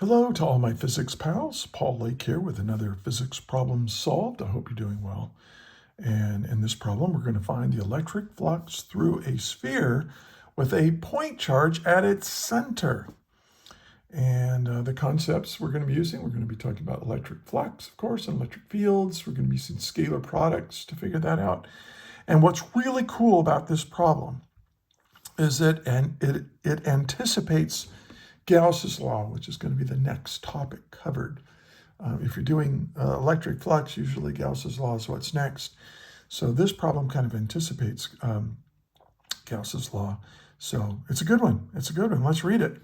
Hello to all my physics pals. Paul Lake here with another physics problem solved. I hope you're doing well. And in this problem, we're going to find the electric flux through a sphere with a point charge at its center. And the concepts we're going to be using, we're going to be talking about electric flux, of course, and electric fields. We're going to be using scalar products to figure that out. And what's really cool about this problem is that it anticipates Gauss's law, which is going to be the next topic covered. If you're doing electric flux, usually Gauss's law is what's next. So this problem kind of anticipates Gauss's law. So it's a good one. It's a good one. Let's read it.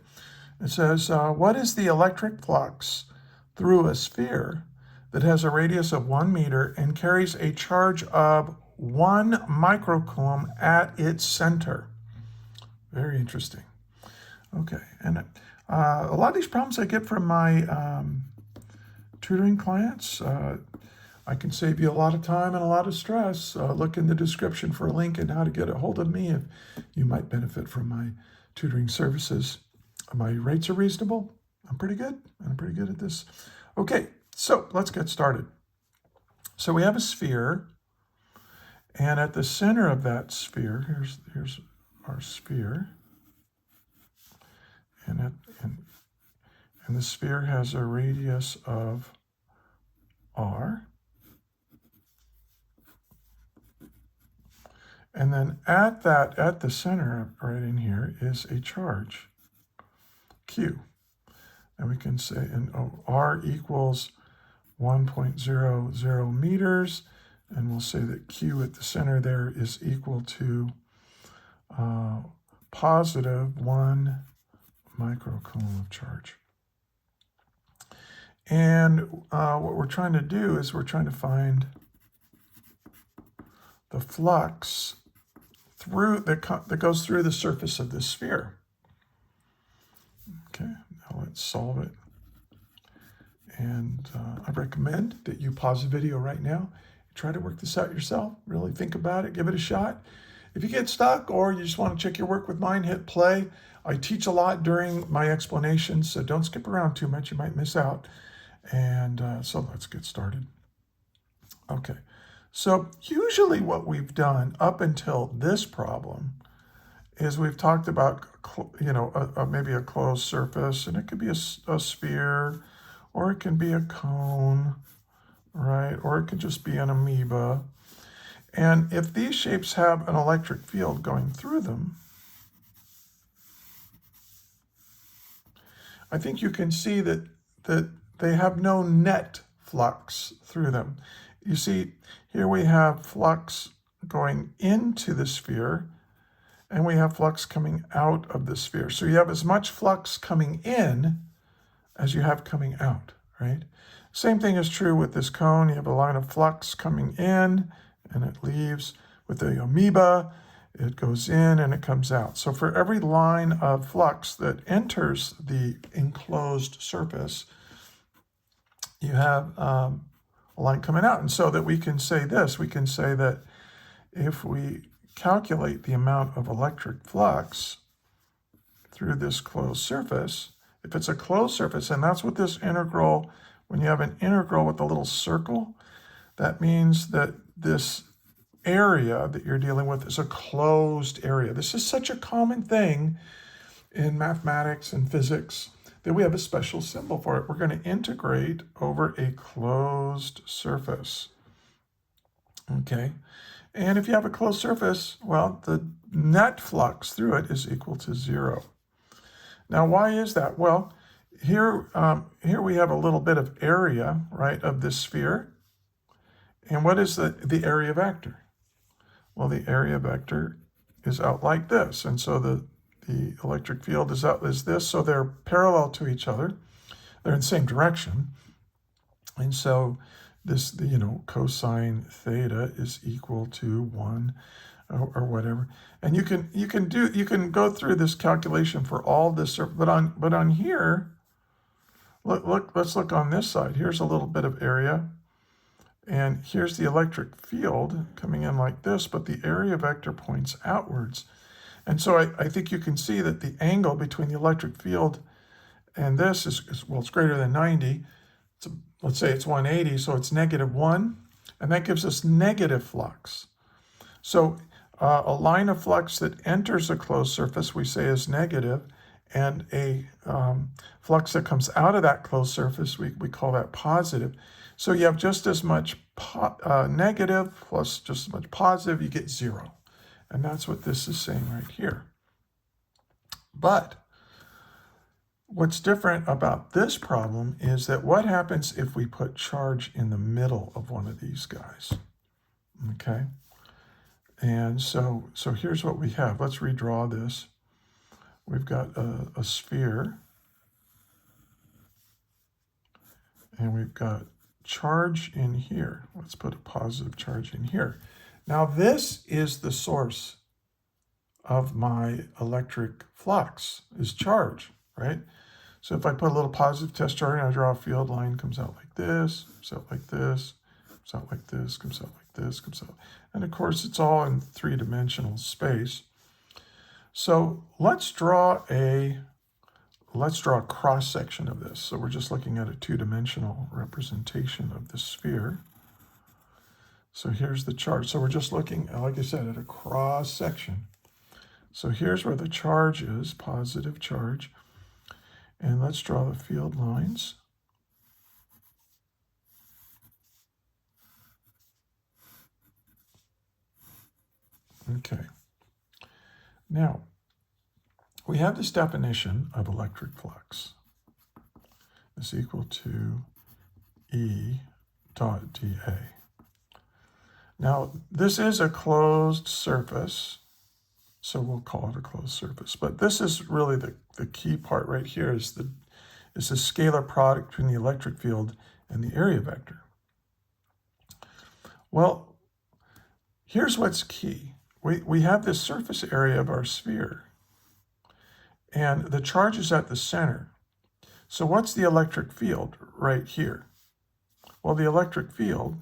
It says, what is the electric flux through a sphere that has a radius of 1 meter and carries a charge of 1 microcoulomb at its center? Very interesting. Okay, and a lot of these problems I get from my tutoring clients. I can save you a lot of time and a lot of stress. Look in the description for a link and how to get a hold of me if you might benefit from my tutoring services. My rates are reasonable. I'm pretty good. I'm pretty good at this. Okay, so let's get started. So we have a sphere, and at the center of that sphere, here's our sphere. And the sphere has a radius of r. And then at the center, right in here, is a charge, Q. And we can say, R equals 1.00 meters. And we'll say that Q at the center there is equal to positive 1 microcoulomb of charge. And what we're trying to do is we're trying to find the flux that goes through the surface of this sphere. Okay, now let's solve it. And I recommend that you pause the video right now. Try to work this out yourself. Really think about it. Give it a shot. If you get stuck or you just want to check your work with mine, hit play. I teach a lot during my explanations, so don't skip around too much. You might miss out. And so let's get started. Okay, so usually what we've done up until this problem is we've talked about, maybe a closed surface, and it could be a sphere, or it can be a cone, right? Or it could just be an amoeba. And if these shapes have an electric field going through them, I think you can see that they have no net flux through them. You see, here we have flux going into the sphere, and we have flux coming out of the sphere. So you have as much flux coming in as you have coming out, right? Same thing is true with this cone. You have a line of flux coming in, and it leaves. With the amoeba, it goes in and it comes out. So for every line of flux that enters the enclosed surface, you have a line coming out. And so that we can say this, we can say that if we calculate the amount of electric flux through this closed surface, if it's a closed surface, and that's what this integral, when you have an integral with a little circle, that means that this area that you're dealing with is a closed area. This is such a common thing in mathematics and physics that we have a special symbol for it. We're going to integrate over a closed surface. Okay, and if you have a closed surface, well, the net flux through it is equal to 0. Now, why is that? Well, here we have a little bit of area, right, of this sphere. And what is the area vector? Well, the area vector is out like this. And so the electric field is out as this. So they're parallel to each other. They're in the same direction. And so this, cosine theta is equal to 1 or whatever. And you can go through this calculation for all this, but on here, let's look on this side. Here's a little bit of area. And here's the electric field coming in like this, but the area vector points outwards. And so I think you can see that the angle between the electric field And this well, it's greater than 90. Let's say it's 180, so it's -1, and that gives us negative flux. So a line of flux that enters a closed surface we say is negative, and a flux that comes out of that closed surface, we call that positive. So you have just as much negative plus just as much positive, you get 0. And that's what this is saying right here. But what's different about this problem is that what happens if we put charge in the middle of one of these guys? Okay. And so here's what we have. Let's redraw this. We've got a sphere, and we've got charge in here. Let's put a positive charge in here. Now this is the source of my electric flux, is charge, right? So if I put a little positive test charge and I draw a field line, comes out like this, comes out like this, comes out like this, comes out like this, comes out. And of course, it's all in three-dimensional space. So let's draw a cross-section of this. So we're just looking at a two-dimensional representation of the sphere. So here's the charge. So we're just looking, like I said, at a cross-section. So here's where the charge is, positive charge. And let's draw the field lines. Okay. Now, we have this definition of electric flux is equal to E dot dA. Now, this is a closed surface, so we'll call it a closed surface. But this is really the key part right here is the scalar product between the electric field and the area vector. Well, here's what's key. We have this surface area of our sphere, and the charge is at the center. So what's the electric field right here? Well, the electric field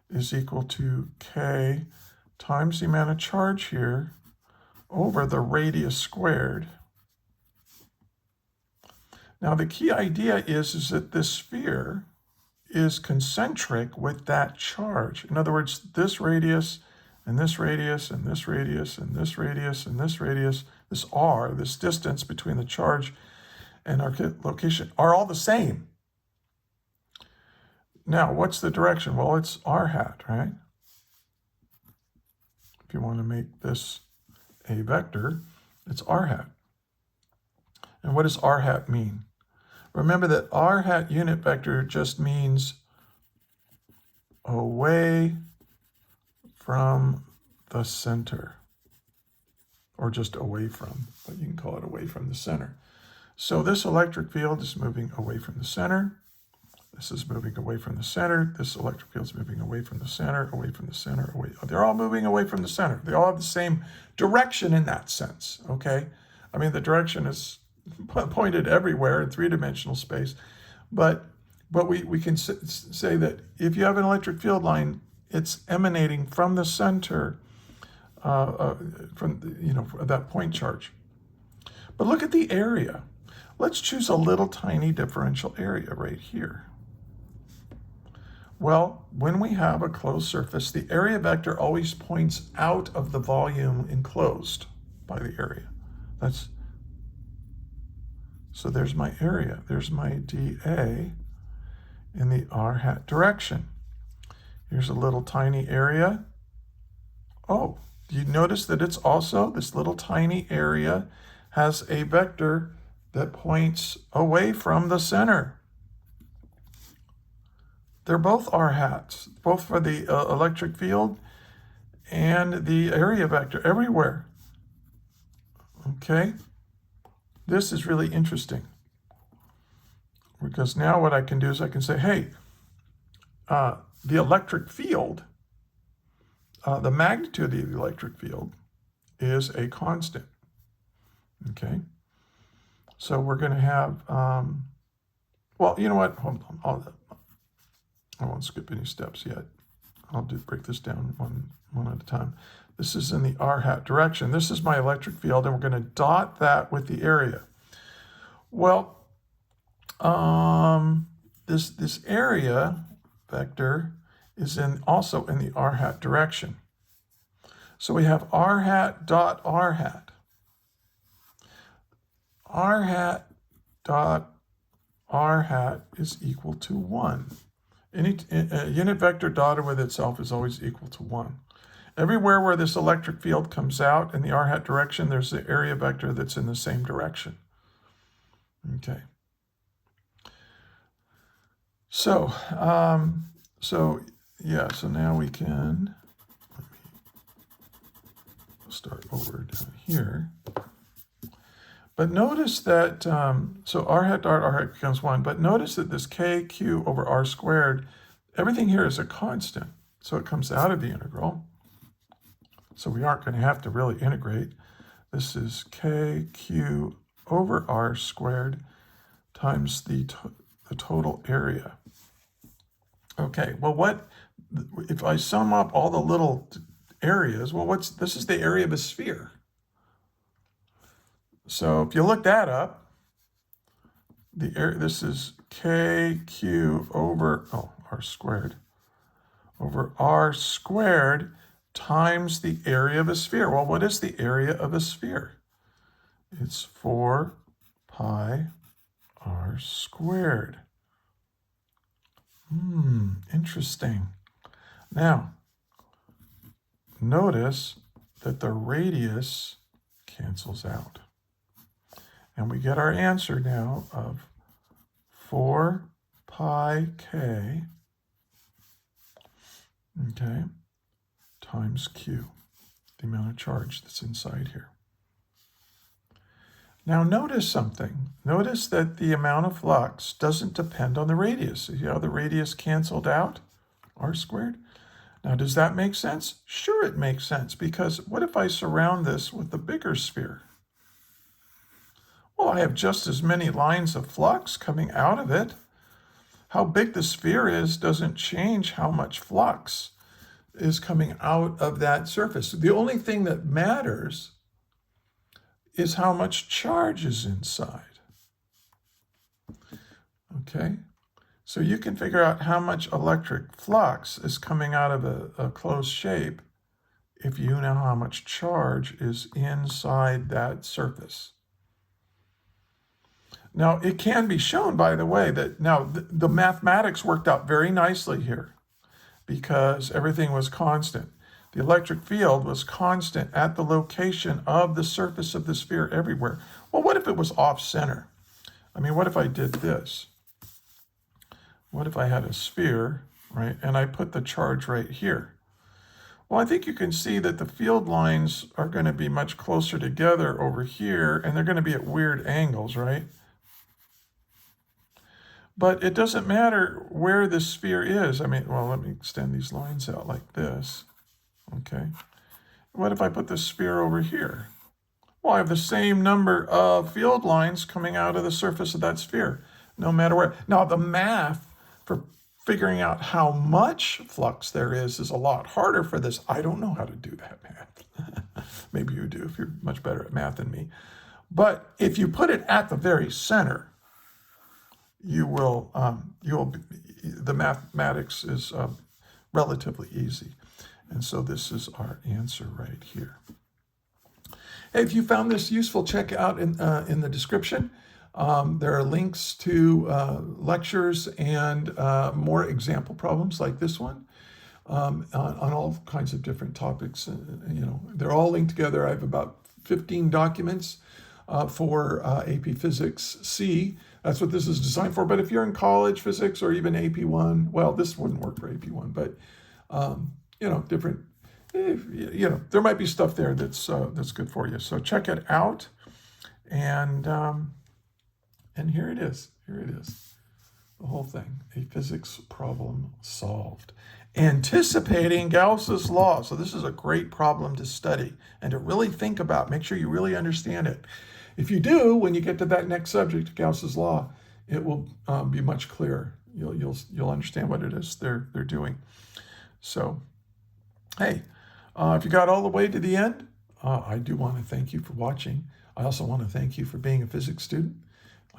is equal to K times the amount of charge here over the radius squared. Now, the key idea is that this sphere is concentric with that charge. In other words, this radius and this radius and this radius and this radius and this radius, this R, this distance between the charge and our location are all the same. Now, what's the direction? Well, it's R hat, right? If you want to make this a vector, it's R hat. And what does R hat mean? Remember that R hat unit vector just means away from the center, or just away from, but you can call it away from the center. So this electric field is moving away from the center. This is moving away from the center. This electric field is moving away from the center, away from the center, away. They're all moving away from the center. They all have the same direction in that sense, okay? I mean, the direction is pointed everywhere in three-dimensional space, but we can say that if you have an electric field line, it's emanating from the center, from that point charge. But look at the area. Let's choose a little tiny differential area right here. Well, when we have a closed surface, the area vector always points out of the volume enclosed by the area. So there's my area. There's my dA in the R hat direction. Here's a little tiny area. Oh, do you notice that it's also, this little tiny area has a vector that points away from the center. They're both R hats, both for the electric field and the area vector everywhere. Okay, this is really interesting because now what I can do is I can say, hey, the electric field, the magnitude of the electric field is a constant. Okay, so we're going to have, well, you know what? Hold on. I won't skip any steps yet. I'll break this down one at a time. This is in the R hat direction. This is my electric field, and we're going to dot that with the area. Well, this area vector is also in the r hat direction. So we have r hat dot r hat. R hat dot r hat is equal to 1. Any unit vector dotted with itself is always equal to 1. Everywhere where this electric field comes out in the r hat direction, there's the area vector that's in the same direction. Okay. So, so now we can, let me start over down here. But notice that, so r hat dot r hat becomes 1, but notice that this kq over r squared, everything here is a constant. So it comes out of the integral. So we aren't going to have to really integrate. This is kq over r squared times the total area. Okay, well, what if I sum up all the little areas? Well, this is the area of a sphere. So if you look that up, this is kq over r squared over r squared times the area of a sphere. Well, what is the area of a sphere? It's 4 pi r squared. Interesting. Now, notice that the radius cancels out. And we get our answer now of 4 pi k, okay, times q, the amount of charge that's inside here. Now notice something. Notice that the amount of flux doesn't depend on the radius. See how the radius canceled out? R squared. Now does that make sense? Sure, it makes sense, because what if I surround this with a bigger sphere? Well, I have just as many lines of flux coming out of it. How big the sphere is doesn't change how much flux is coming out of that surface. The only thing that matters is how much charge is inside. Okay, so you can figure out how much electric flux is coming out of a closed shape if you know how much charge is inside that surface. Now, it can be shown, by the way, that now the mathematics worked out very nicely here because everything was constant. The electric field was constant at the location of the surface of the sphere everywhere. Well, what if it was off-center? I mean, what if I did this? What if I had a sphere, right, and I put the charge right here? Well, I think you can see that the field lines are going to be much closer together over here, and they're going to be at weird angles, right? But it doesn't matter where the sphere is. I mean, well, let me extend these lines out like this. Okay. What if I put the sphere over here? Well, I have the same number of field lines coming out of the surface of that sphere, no matter where. Now, the math for figuring out how much flux there is a lot harder for this. I don't know how to do that math. Maybe you do if you're much better at math than me. But if you put it at the very center, the mathematics is relatively easy. And so this is our answer right here. Hey, if you found this useful, check out in the description. There are links to lectures and more example problems like this one on all kinds of different topics. They're all linked together. I have about 15 documents for AP Physics C. That's what this is designed for. But if you're in college physics or even AP1, well, this wouldn't work for AP1, but different. There might be stuff there that's good for you. So check it out, and here it is. Here it is, the whole thing. A physics problem solved, anticipating Gauss's law. So this is a great problem to study and to really think about. Make sure you really understand it. If you do, when you get to that next subject, Gauss's law, it will be much clearer. You'll understand what it is they're doing. So, hey, if you got all the way to the end, I do want to thank you for watching. I also want to thank you for being a physics student.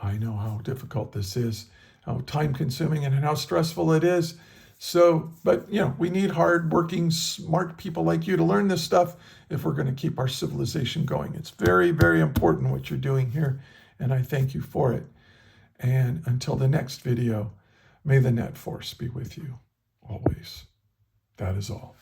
I know how difficult this is, how time consuming and how stressful it is. So, but we need hard-working, smart people like you to learn this stuff if we're going to keep our civilization going. It's very, very important what you're doing here, and I thank you for it. And until the next video, may the net force be with you always. That is all.